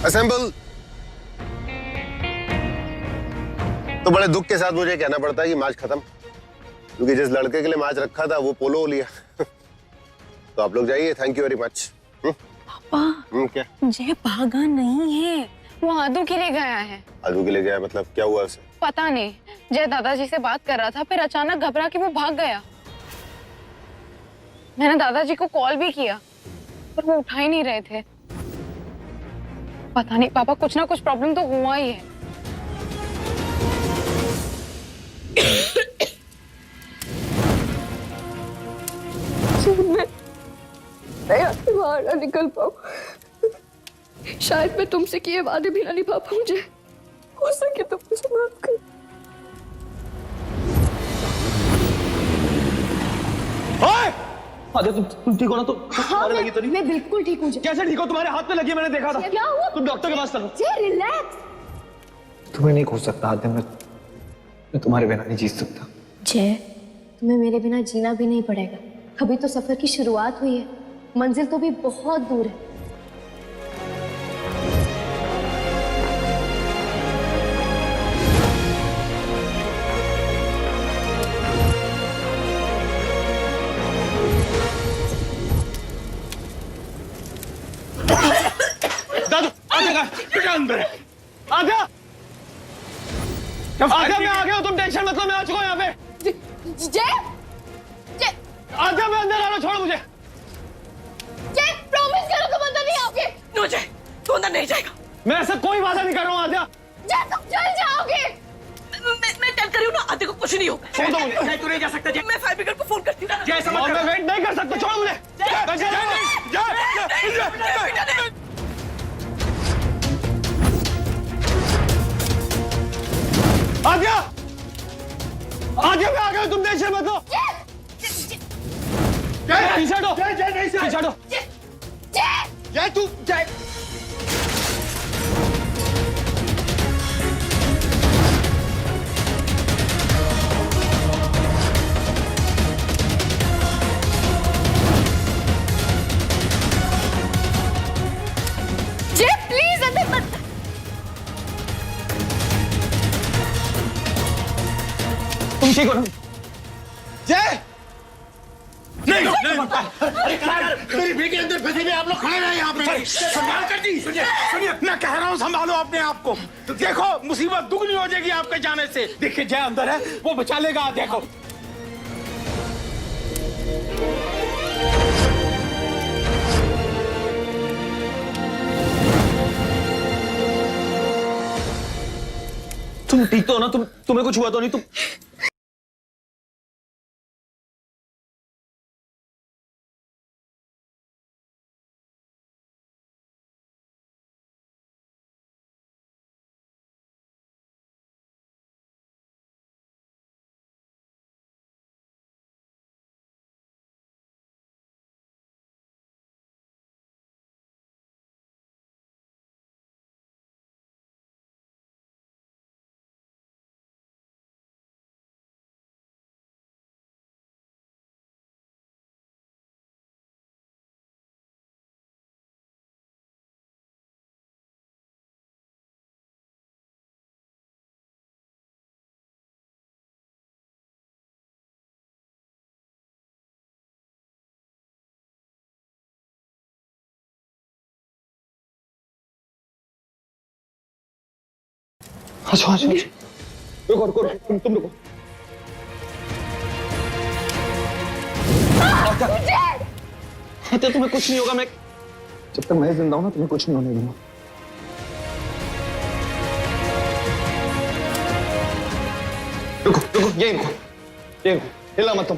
Assemble. तो बड़े दुख के साथ मुझे कहना पड़ता है कि मैच खत्म, क्योंकि जिस लड़के के लिए मैच रखा था वो पोलो हो लिया। तो आप लोग जाइए, थैंक यू वेरी मच। पापा क्या? जय भागा नहीं है, वो आदू के लिए गया है। आदू के लिए गया मतलब क्या हुआ उसे? पता नहीं, जय दादाजी से बात कर रहा था, फिर अचानक घबरा के वो भाग गया। मैंने दादाजी को कॉल भी किया पर वो उठा ही नहीं रहे थे। पता नहीं पापा, कुछ ना कुछ प्रॉब्लम तो हुआ ही है। मैं यहाँ से बाहर ना निकल पाऊँ, शायद मैं तुमसे किए वादे भी ना निभा पाऊँ। मुझे हो सके तो मुझे माफ कर। अरे तुम ठीक हो ना? तो हाँ, लगी तो नहीं? मैं बिल्कुल ठीक हूँ। कैसे ठीक हो? तुम्हारे हाथ में लगी, मैंने देखा था। क्या हुआ? तुम डॉक्टर के पास चलो। रिलैक्स। तुम्हें नहीं खो सकता आद्या, मैं तुम्हारे बिना नहीं जी सकता। जय, तुम्हें मेरे बिना जीना भी नहीं पड़ेगा। अभी तो सफर की शुरुआत हुई है, मंजिल तो भी बहुत दूर है। दादू, आद्या बेटा अंदर है। आद्या, आद्या मैं आ गया हूँ, तुम टेंशन मत लो, मैं आ चुका हूँ यहाँ पे। जय, आद्या मैं अंदर आ रहा हूँ, छोड़ो मुझे। जय, प्रॉमिस करो तुम अंदर नहीं आओगे। नो जय, तू अंदर नहीं जाएगा। मैं ऐसा कोई वादा नहीं कर रहा हूँ आद्या। जय, तुम चल जाओगे। मैं टेल कर रही हूँ ना, आद्या को कुछ नहीं होगा। छोड़ दो मुझे। जय, तू नहीं जा सकता जय। मैं फायर ब्रिगेड को फोन करती हूँ। जय समझ, मैं वेट नहीं कर सकता, छोड़ो मुझे। आद्या, आद्या मैं आ गया हूँ, तुम टेंशन मत लो। पीछे हटो, पीछे हटो। जय तू, जय जय, प्लीज अंदर मत। तुम ठीक हो ना? जय नहीं मेरी बेटी अंदर फंसी हुई, आप लोग खड़े रहे यहाँ पे। संभाल कर दी। सुनिए, मैं कह रहा हूँ संभालो अपने आप को। देखो मुसीबत दुगनी हो जाएगी आपके जाने से। देखिए जय अंदर है, वो बचा लेगा। देखो तुम ठीक तो हो ना? तुम्हें कुछ हुआ तो नहीं? तुम अच्छा, रुको रुको, तुम रुको। तुम्हें कुछ नहीं होगा। मैं जब तक मैं जिंदा हूं ना, तुम्हें कुछ नहीं होने दूंगा। रुको, यही रुको, हिला मत तुम।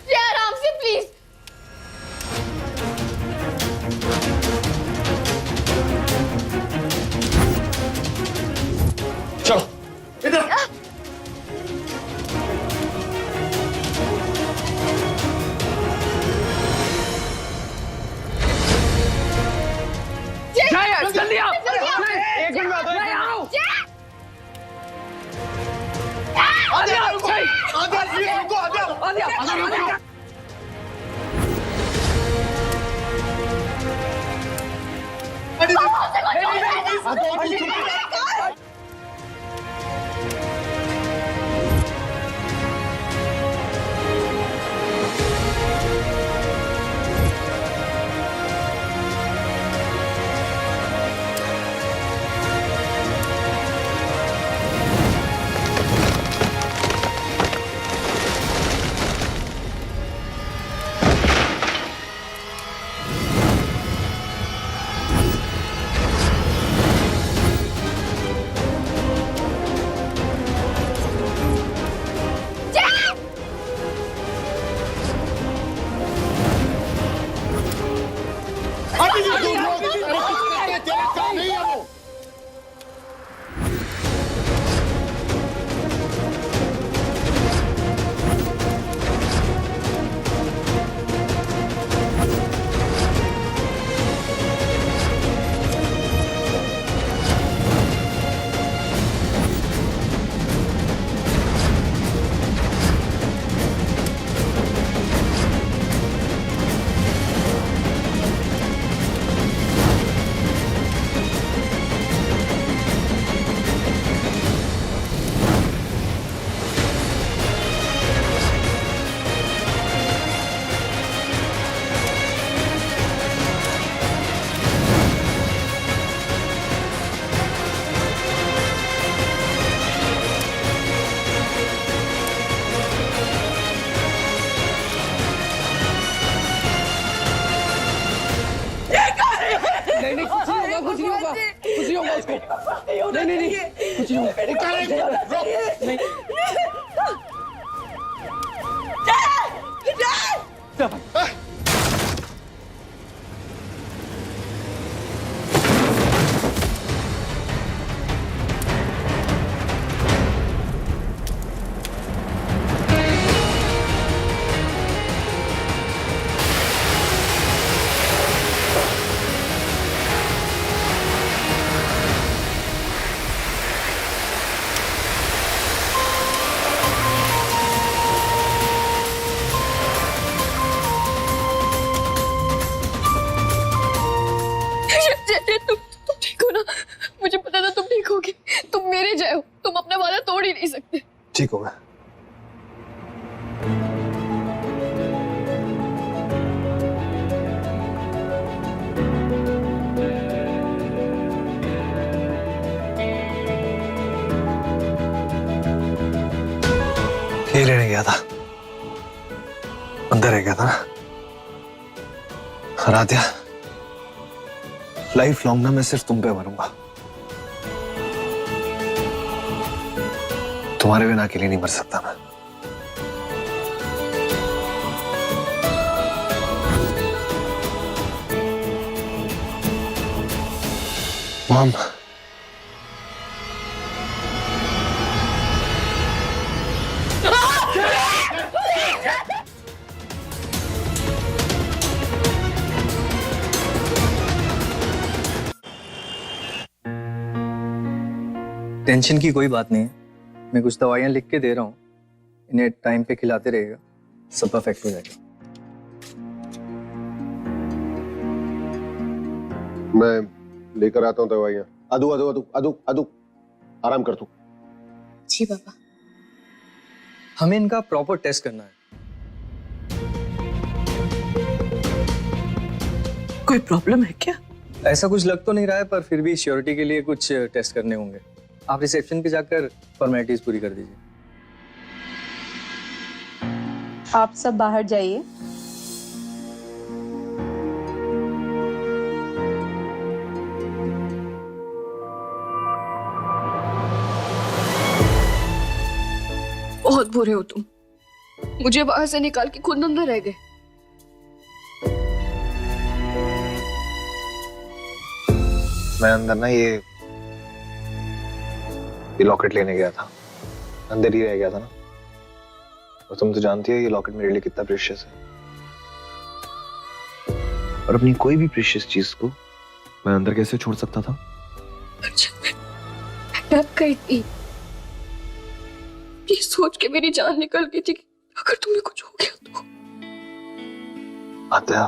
जय आराम से प्लीज। चलो इधर। जल्दी आओ। एक मिनट में आता हूं। आद्या रुको, आद्या प्लीज रुको, आद्या रुको। तुम ठीक हो ना? मुझे पता था तुम ठीक होगे। तुम मेरे जय हो, तुम अपना वादा तोड़ ही नहीं सकते। ठीक हो मैं। ये लेने गया था, अंदर रह गया था ना। हरा दिया। लाइफ लॉन्ग ना मैं सिर्फ तुम पे मरूंगा। तुम्हारे बिना अकेले नहीं मर सकता मैं। मॉम, टेंशन की कोई बात नहीं है। मैं कुछ दवाइयाँ लिख के दे रहा हूँ, इन्हें टाइम पे खिलाते रहेगा, सब परफेक्ट हो जाएगा। मैं लेकर आता हूँ दवाइयाँ। अदू अदू अदू अदू अदू आराम कर तू। जी पापा। हमें इनका प्रॉपर टेस्ट करना है। कोई प्रॉब्लम है क्या? ऐसा कुछ लग तो नहीं रहा है, पर फिर भी श्योरिटी के लिए कुछ टेस्ट करने होंगे। आप रिसेप्शन पे जाकर फॉर्मेलिटीज पूरी कर दीजिए। आप सब बाहर जाइए। बुरे हो तुम। मुझे बाहर से निकाल के खुद अंदर रह गए। मैं अंदर ना ये लॉकेट लेने गया था, अंदर ही रह गया था ना। और तुम तो जानती हो ये लॉकेट मेरे लिए कितना प्रेशियस है, और अपनी कोई भी प्रेशियस चीज को मैं अंदर कैसे छोड़ सकता था? मैं डर गई थी, ये सोच के मेरी जान निकल गई थी कि अगर तुम्हें कुछ हो गया तो। आत्या,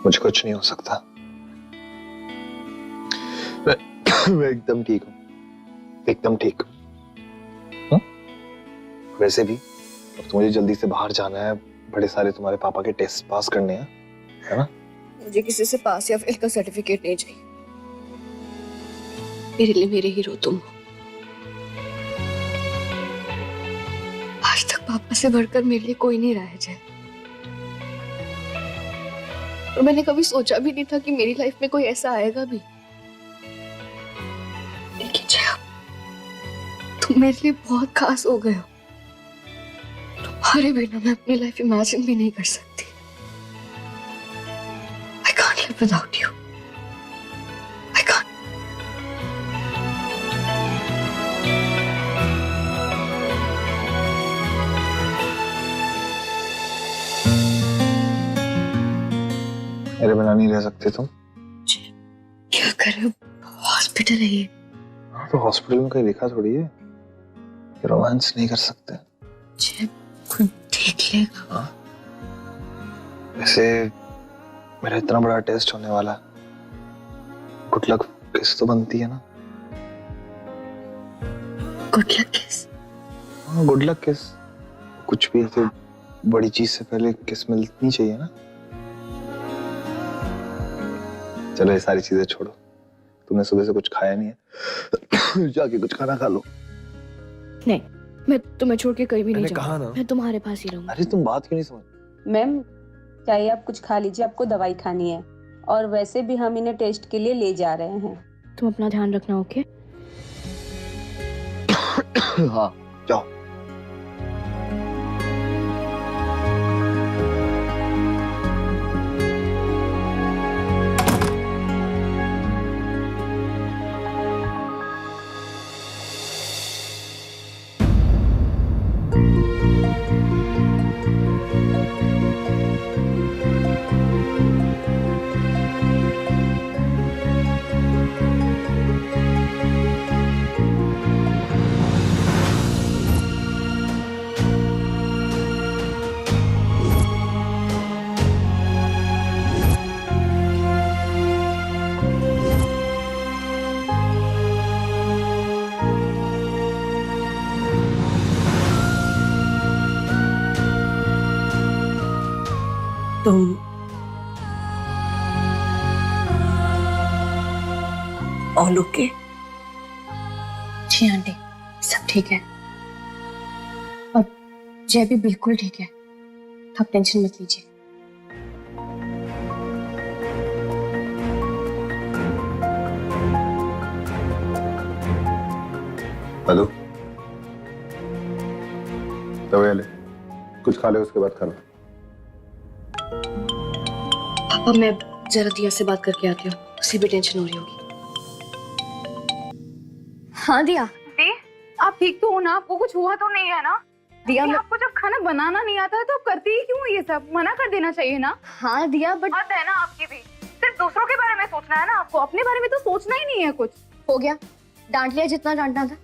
मुझे कुछ नहीं हो सकता। मैं एकदम ठीक हूँ, एकदम ठीक। वैसे भी अब तो मुझे जल्दी से बाहर जाना है, बड़े सारे तुम्हारे पापा के टेस्ट पास करने हैं, है ना? मुझे किसी से पास या फेल का सर्टिफिकेट नहीं चाहिए। मेरे लिए मेरे हीरो तुम हो। आज तक पापा से बढ़कर मेरे लिए कोई नहीं रहा है जय। और मैंने कभी सोचा भी नहीं था कि मेरी लाइफ में कोई ऐसा आएगा भी। लेकिन जय, तुम मेरे लिए बहुत खास हो गए हो। तुम्हारे बिना मैं अपनी लाइफ इमेजिन भी नहीं कर सकती। I can't live without you. I can't. मेरे बिना नहीं रह सकते तुम? क्या कर रहे हो? हॉस्पिटल है ये। हाँ, तो हॉस्पिटल में कहीं लिखा थोड़ी है कि रोमांस नहीं कर सकते। कोई देख लेगा। हाँ? वैसे मेरा इतना बड़ा टेस्ट होने वाला, गुड लक किस तो बनती है ना? गुड लक किस? हाँ, गुड लक किस। कुछ भी ऐसे बड़ी चीज से पहले किस मिलनी चाहिए ना? चलो ये सारी चीजें छोड़ो, तुमने सुबह से कुछ खाया नहीं है। जाके कुछ खाना खा लो। नहीं, मैं तुम्हें छोड़ के कहीं भी नहीं कहा ना, मैं तुम्हारे पास ही रहूंगी। अरे तुम बात क्यों नहीं समझ? मैम चाहिए आप कुछ खा लीजिए, आपको दवाई खानी है, और वैसे भी हम इन्हें टेस्ट के लिए ले जा रहे हैं। तुम अपना ध्यान रखना, ओके? हाँ जाओ। तुम ऑल ओके? जी आंटी, सब ठीक है। और जय भी बिल्कुल ठीक है, आप टेंशन मत लीजिए। हेलो, दवाई ले, कुछ खा ले उसके बाद खाना। पापा मैं जरा दिया से बात करके आती हूँ, उसे भी टेंशन हो रही होगी। हाँ दिया। दी, आप ठीक तो हो ना? आपको कुछ हुआ तो नहीं है ना? दिया, आपको जब खाना बनाना नहीं आता है तो करती ही क्यों ये सब? मना कर देना चाहिए ना। हाँ दिया, बट हद है ना आपकी भी। सिर्फ दूसरों के बारे में सोचना है ना आपको, अपने बारे में तो सोचना ही नहीं है कुछ। हो गया, डांट लिया जितना डांटना था।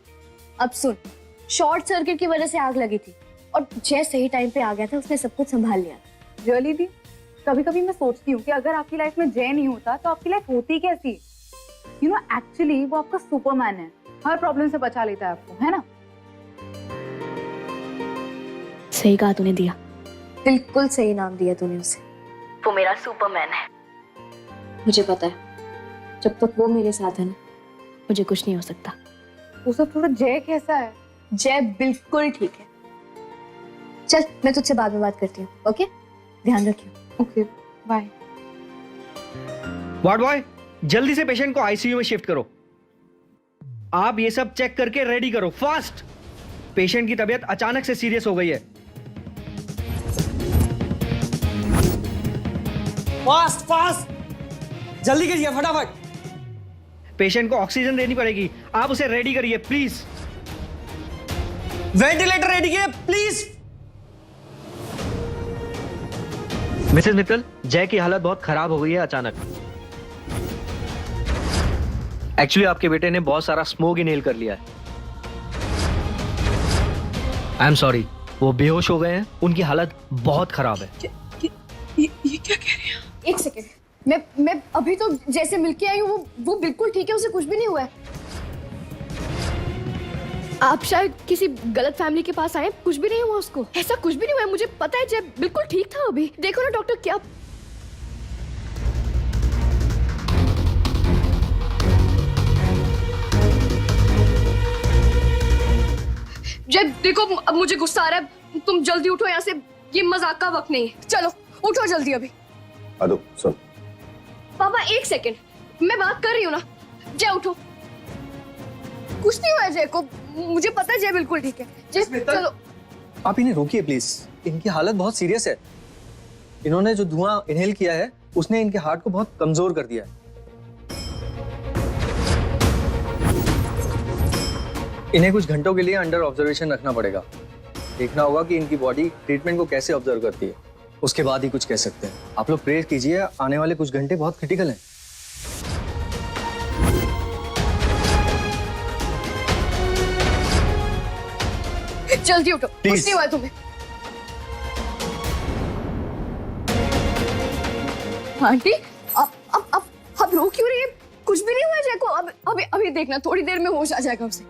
अब सुन, शॉर्ट सर्किट की वजह से आग लगी थी और जय सही टाइम पे आ गया था, उसने सब कुछ संभाल लिया। रियली दी, कभी कभी मैं सोचती हूँ कि अगर आपकी लाइफ में जय नहीं होता तो आपकी लाइफ होती कैसी? यू नो, एक्चुअली वो आपका सुपरमैन है, हर प्रॉब्लम से बचा लेता है आपको, है ना? सही कहा तूने दिया, बिल्कुल सही नाम दिया तूने उसे। वो मेरा सुपरमैन है। मुझे पता है, जब तक वो मेरे साथ है ना, मुझे कुछ नहीं हो सकता। वो सब थोड़ा जय कैसा है? जय बिल्कुल ठीक है। चल, मैं तुझसे बाद में बात करती हूँ, ओके? ध्यान रखियो। Okay, bye. वार्ड बॉय, जल्दी से पेशेंट को आईसीयू में शिफ्ट करो। आप ये सब चेक करके रेडी करो, फास्ट। पेशेंट की तबीयत अचानक से सीरियस हो गई है। फास्ट फास्ट, जल्दी कीजिए फटाफट। पेशेंट को ऑक्सीजन देनी पड़ेगी, आप उसे रेडी करिए प्लीज। वेंटिलेटर रेडी कीजिए प्लीज। मिसेस मित्तल, जय की हालत बहुत खराब हो गई है अचानक। एक्चुअली आपके बेटे ने बहुत सारा स्मोक इनहेल कर लिया है। आई एम सॉरी, वो बेहोश हो गए हैं, उनकी हालत बहुत खराब है। ये क्या कह रहे हैं? एक सेकेंड, मैं अभी तो जैसे मिलके आई हूँ वो बिल्कुल ठीक है, उसे कुछ भी नहीं हुआ है। आप शायद किसी गलत फैमिली के पास आए, कुछ भी नहीं हुआ उसको, ऐसा कुछ भी नहीं हुआ है, मुझे पता है जब बिल्कुल ठीक था। अभी देखो ना डॉक्टर, क्या जब देखो अब मुझे गुस्सा आ रहा है, तुम जल्दी उठो यहाँ से, ये मजाक का वक्त नहीं है। चलो उठो जल्दी अभी। आदो सुन। पापा एक सेकंड, मैं बात कर रही हूँ ना। जय उठो, कुछ नहीं हुआ है जय को, मुझे पता है जय बिल्कुल ठीक है। जय चलो। आप इन्हें रोकिए प्लीज, इनकी हालत बहुत सीरियस है। इन्होंने जो धुआं इनहेल किया है उसने इनके हार्ट को बहुत कमजोर कर दिया है। इन्हें कुछ घंटों के लिए अंडर ऑब्जर्वेशन रखना पड़ेगा। देखना होगा कि इनकी बॉडी ट्रीटमेंट को कैसे ऑब्जर्व करती है, उसके बाद ही कुछ कह सकते हैं। आप लोग प्रेयर कीजिए, आने वाले कुछ घंटे बहुत क्रिटिकल हैं। जल्दी उठो, कुछ नहीं हुआ तुम्हें। आंटी अब रो क्यों रही है? कुछ भी नहीं हुआ जय को। अभी देखना, थोड़ी देर में होश आ जाएगा उसे।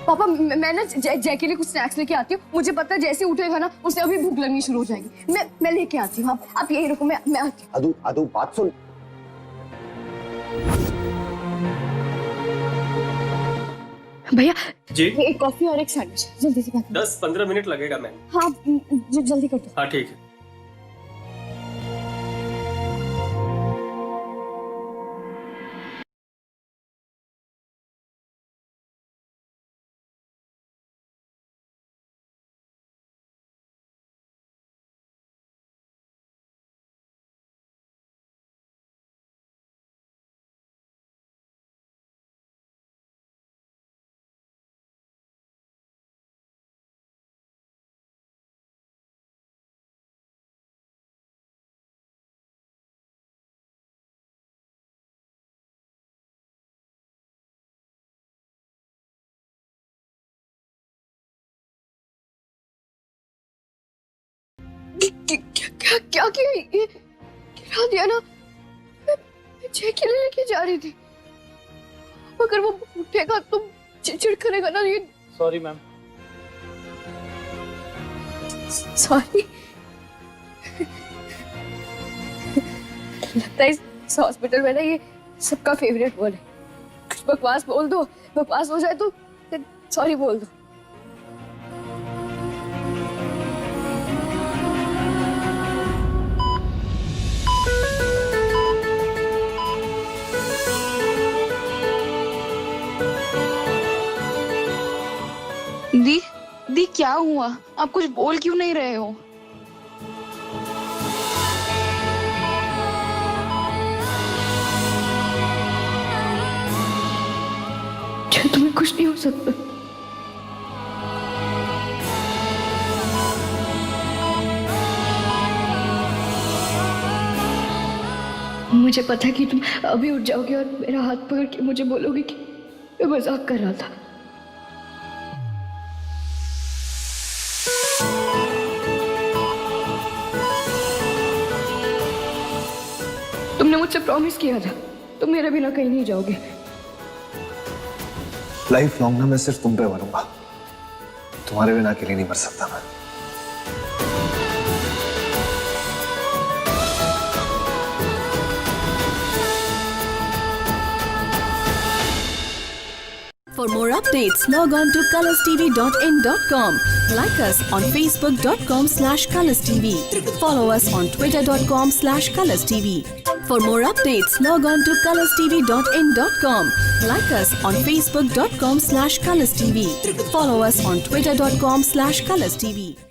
पापा मैं ना जय के लिए कुछ स्नैक्स लेके आती हूँ, मुझे पता है जैसे उठेगा ना उसे अभी भूख लगनी शुरू हो जाएगी। मैं लेके आती हूँ, आप यही रुको, मैं आती हूँ। आदू बात सुन। भैया जी, एक कॉफी और एक सैंडविच जल्दी से। 10-15 मिनट लगेगा मैम। हाँ जल्दी कर दो। हाँ ठीक है। क्या किया? ये गिरा दिया ना। मैं जय के लिए लेके जा रही थी, अगर वो उठेगा तो चिड़चिड़ करेगा ना। ये सॉरी मैम। सॉरी। लगता है इस हॉस्पिटल में ना ये सबका फेवरेट वर्ड है। कुछ बकवास बोल दो, बकवास हो जाए तो सॉरी बोल दो। दी क्या हुआ? आप कुछ बोल क्यों नहीं रहे हो? तुम्हें कुछ नहीं हो सकता। मुझे पता है कि तुम अभी उठ जाओगे और मेरा हाथ पकड़ के मुझे बोलोगे कि मैं मजाक कर रहा था। तुमने मुझसे प्रॉमिस किया था तुम मेरे बिना कहीं नहीं जाओगे। लाइफ लॉन्ग ना मैं सिर्फ तुम पे बनूंगा, तुम्हारे बिना अकेले नहीं मर सकता मैं। For more updates, log on to colorstv.in.com. Like us on facebook.com/colorstv. Follow us on twitter.com/colorstv. For more updates, log on to colorstv.in.com. Like us on facebook.com/colorstv. Follow us on twitter.com/colorstv.